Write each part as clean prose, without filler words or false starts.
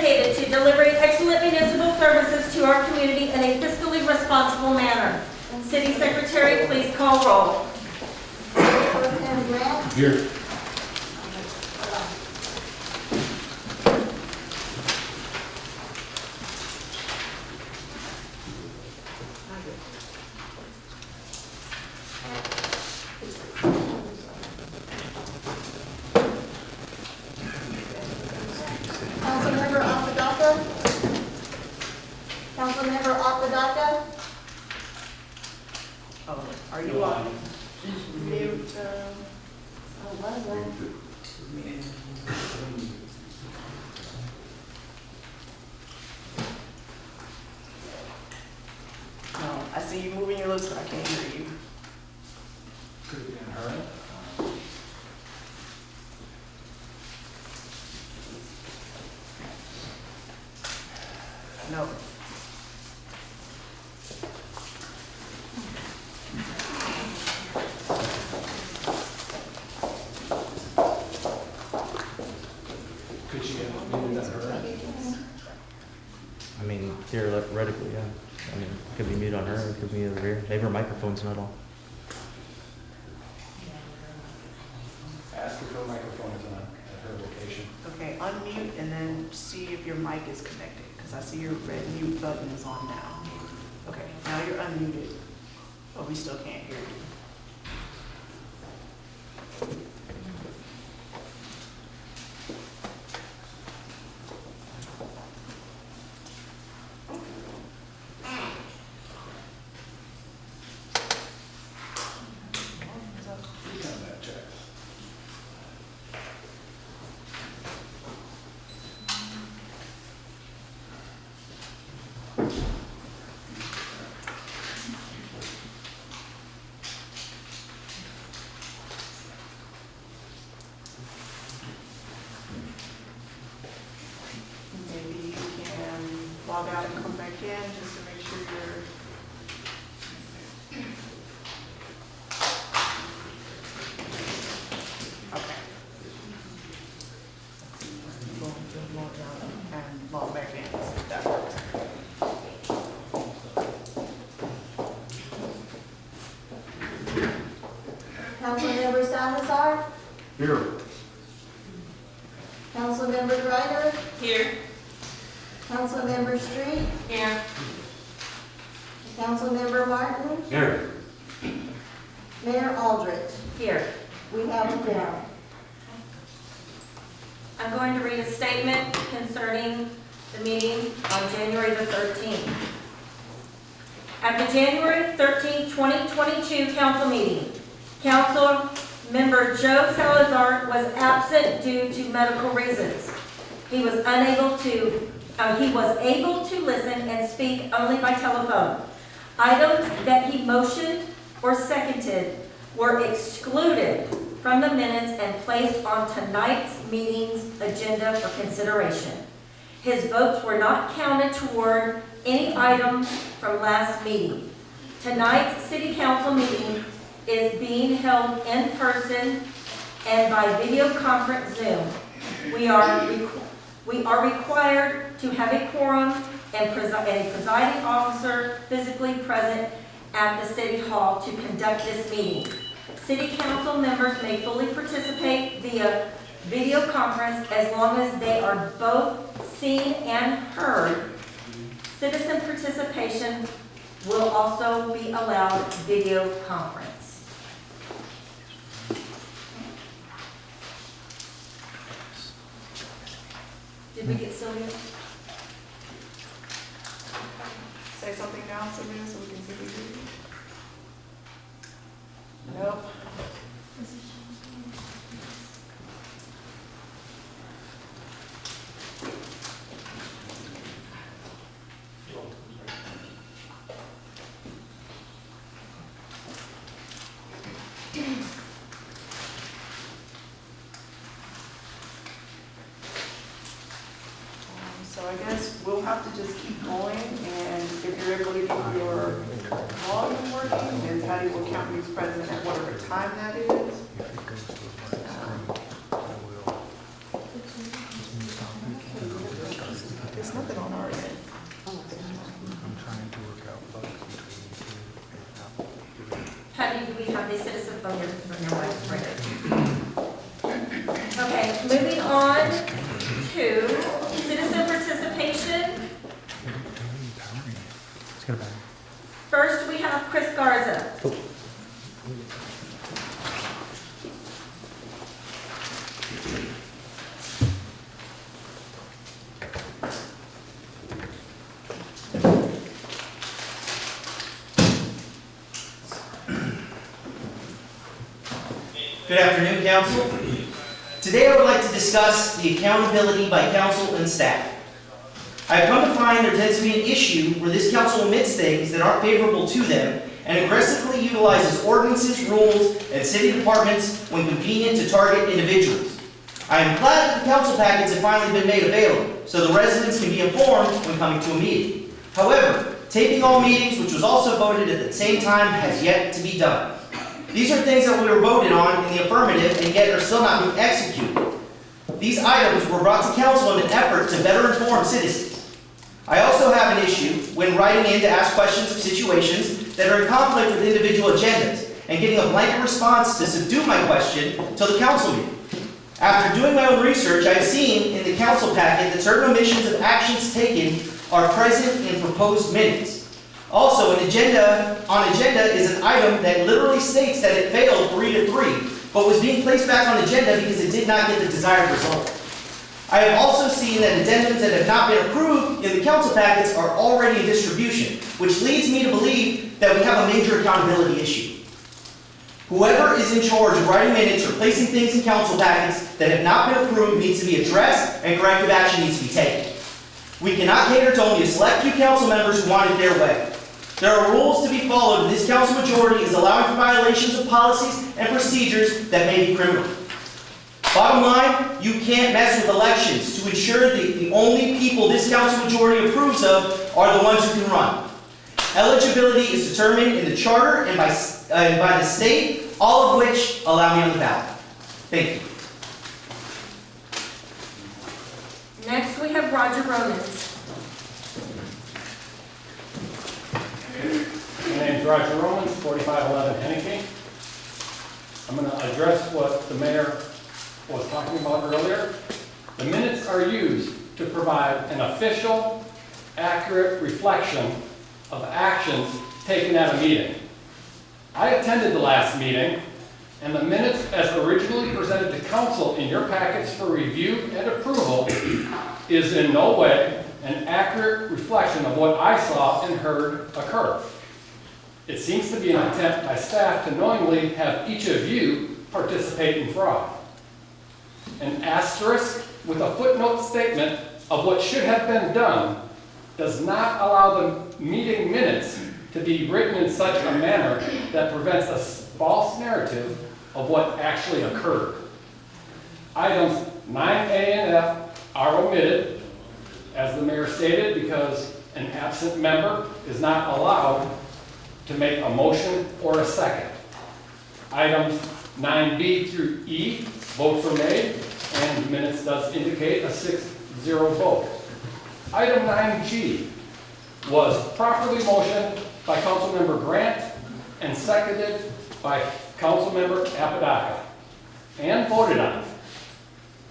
dedicated to delivering excellent municipal services to our community in a fiscally responsible manner. City Secretary, please call roll. Here. Councilmember Apodaca? Councilmember Apodaca? Oh, are you on mute? No, I see you moving your lips, but I can't hear you. Could have been her. No. Could she have muted her? I mean, theoretically, yeah. I mean, it could be mute on her, it could be over here. Maybe her microphone's not on. Ask if her microphone is on at her location. Okay, unmute and then see if your mic is connected, because I see your red mute button is on now. Okay, now you're unmuted, but we still can't hear you. Please have that check. Maybe you can log out and come back in just to make sure you're. Okay. Log out and log back in, see if that works. Councilmember Salazar? Here. Councilmember Greider? Here. Councilmember Street? Here. Councilmember Martin? Here. Mayor Aldrich? Here. We have a quorum. I'm going to read a statement concerning the meeting on January the 13th. At the January 13th, 2022 council meeting, Council Member Joe Salazar was absent due to medical reasons. He was able to listen and speak only by telephone. Items that he motioned or seconded were excluded from the minutes and placed on tonight's meeting's agenda for consideration. His votes were not counted toward any item from last meeting. Tonight's city council meeting is being held in person and by video conference Zoom. We are required to have a quorum and a presiding officer physically present at the city hall to conduct this meeting. City council members may fully participate via video conference as long as they are both seen and heard. Citizen participation will also be allowed video conference. Did we get Sylvia? Say something now, Sabrina, so we can see what you do. Nope. So I guess we'll have to just keep going, and if you're able to get your volume working, then Patty will count you as president at whatever time that is. have the citizen, oh, you're right there. Okay, moving on to citizen participation. First, we have Chris Garza. Good afternoon, Council. Today I would like to discuss the accountability by Council and staff. I have come to find there tends to be an issue where this Council omits things that aren't favorable to them and aggressively utilizes ordinances, rules, and city departments when convenient to target individuals. I am glad that the Council packets have finally been made available so the residents can be informed when coming to a meeting. However, taping all meetings, which was also voted at the same time, has yet to be done. These are things that we were voted on in the affirmative and yet are still not being executed. These items were brought to council in an effort to better inform citizens. I also have an issue when writing in to ask questions of situations that are in conflict with individual agendas and getting a blanket response to subdue my question till the council meeting. After doing my own research, I have seen in the council packet that certain omissions of actions taken are present in proposed minutes. Also, an agenda is an item that literally states that it failed 3-3, but was being placed back on agenda because it did not get the desired result. I have also seen that addendums that have not been approved in the council packets are already in distribution, which leads me to believe that we have a major accountability issue. Whoever is in charge of writing minutes or placing things in council packets that have not been approved needs to be addressed and corrective action needs to be taken. We cannot cater to only a select few council members who want it their way. There are rules to be followed, and this council majority is allowing for violations of policies and procedures that may be criminal. Bottom line, you can't mess with elections to ensure that the only people this council majority approves of are the ones who can run. Eligibility is determined in the charter and by the state, all of which allow me on the ballot. Thank you. Next, we have Roger Romans. My name is Roger Romans, 4511 Henneke. I'm going to address what the mayor was talking about earlier. The minutes are used to provide an official, accurate reflection of actions taken at a meeting. I attended the last meeting, and the minutes as originally presented to council in your packets for review and approval is in no way an accurate reflection of what I saw and heard occur. It seems to be an attempt by staff to knowingly have each of you participate in fraud. An asterisk with a footnote statement of what should have been done does not allow the meeting minutes to be written in such a manner that prevents a false narrative of what actually occurred. Items 9A and F are omitted, as the mayor stated, because an absent member is not allowed to make a motion or a second. Items 9B through E, votes were made, and the minutes does indicate a 6-0 vote. Item 9G was properly motioned by Councilmember Grant and seconded by Councilmember Apodaca and voted on.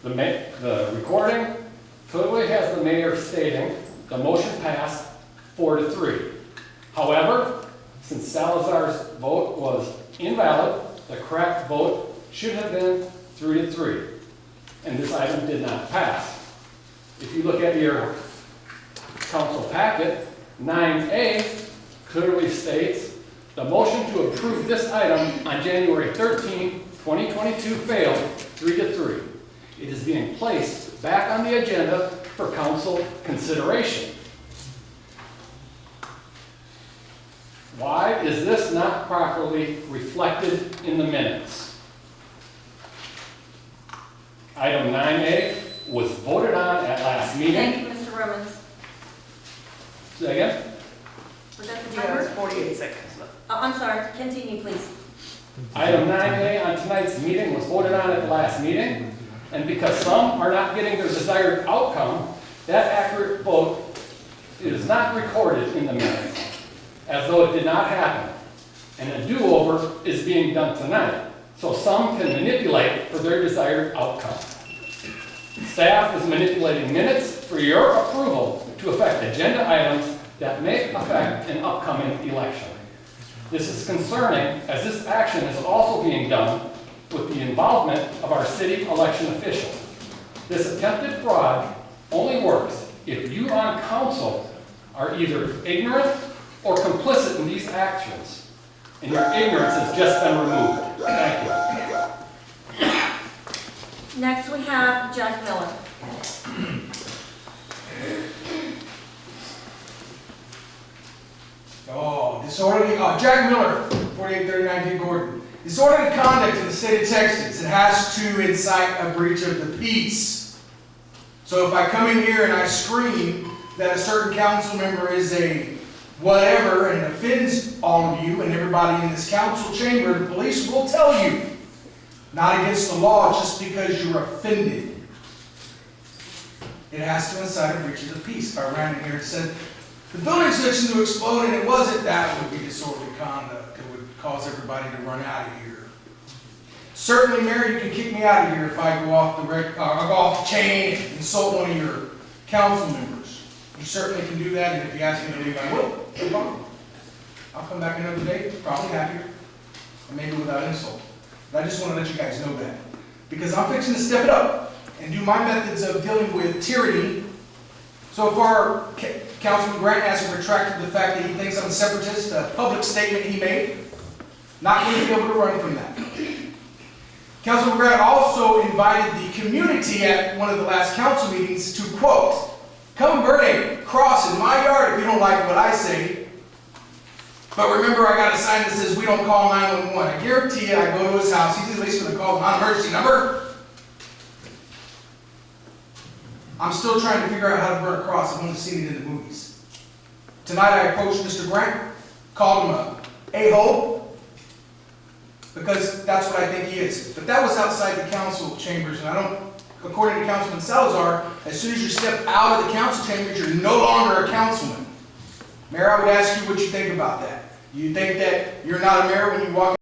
The recording clearly has the mayor stating the motion passed 4-3. However, since Salazar's vote was invalid, the correct vote should have been 3-3, and this item did not pass. If you look at your council packet, 9A clearly states the motion to approve this item on January 13, 2022 failed 3-3. It is being placed back on the agenda for council consideration. Why is this not properly reflected in the minutes? Item 9A was voted on at last meeting. Thank you, Mr. Romans. Say again? Was that the Yeah, it's timer? 48 seconds. Oh, I'm sorry, continue, please. Item 9A on tonight's meeting was voted on at the last meeting, and because some are not getting their desired outcome, that accurate vote is not recorded in the minutes, as though it did not happen. and a do-over is being done tonight, so some can manipulate for their desired outcome. Staff is manipulating minutes for your approval to affect agenda items that may affect an upcoming election. This is concerning, as this action is also being done with the involvement of our city election officials. This attempted fraud only works if you on council are either ignorant or complicit in these actions, and your ignorance has just been removed. Thank you. Next, we have Jack Miller. Disorderly, Jack Miller, 4839 D. Gordon. Disorderly conduct in the state of Texas, it has to incite a breach of the peace. So if I come in here and I scream that a certain council member is a whatever and it offends all of you and everybody in this council chamber, the police will tell you. Not against the law, just because you're offended. It has to incite a breach of the peace. If I ran in here and said, the building's fixing to explode and it wasn't, that would be disorderly conduct. It would cause everybody to run out of here. Certainly, Mayor, you can kick me out of here if I go off the chain and insult one of your council members. You certainly can do that, and if you ask me to leave, I will. No problem. I'll come back another day, probably happier, and maybe without insult. But I just want to let you guys know that. Because I'm fixing to step it up and do my methods of dealing with tyranny. So far, Councilman Grant hasn't retracted the fact that he thinks I'm a separatist, a public statement he made. Not going to be able to run from that. Councilman Grant also invited the community at one of the last council meetings to, quote, come burn a cross in my yard if you don't like what I say. But remember, I got a sign that says we don't call 911. I guarantee you, I go to his house, he's at least going to call the non-emergency number. I'm still trying to figure out how to burn a cross. I've only seen it in the movies. Tonight I approached Mr. Grant, called him a a-hole, because that's what I think he is. But that was outside the council chambers, and I don't, according to Councilman Salazar, as soon as you step out of the council chambers, you're no longer a councilman. Mayor, I would ask you what you think about that. You think that you're not a mayor when you walk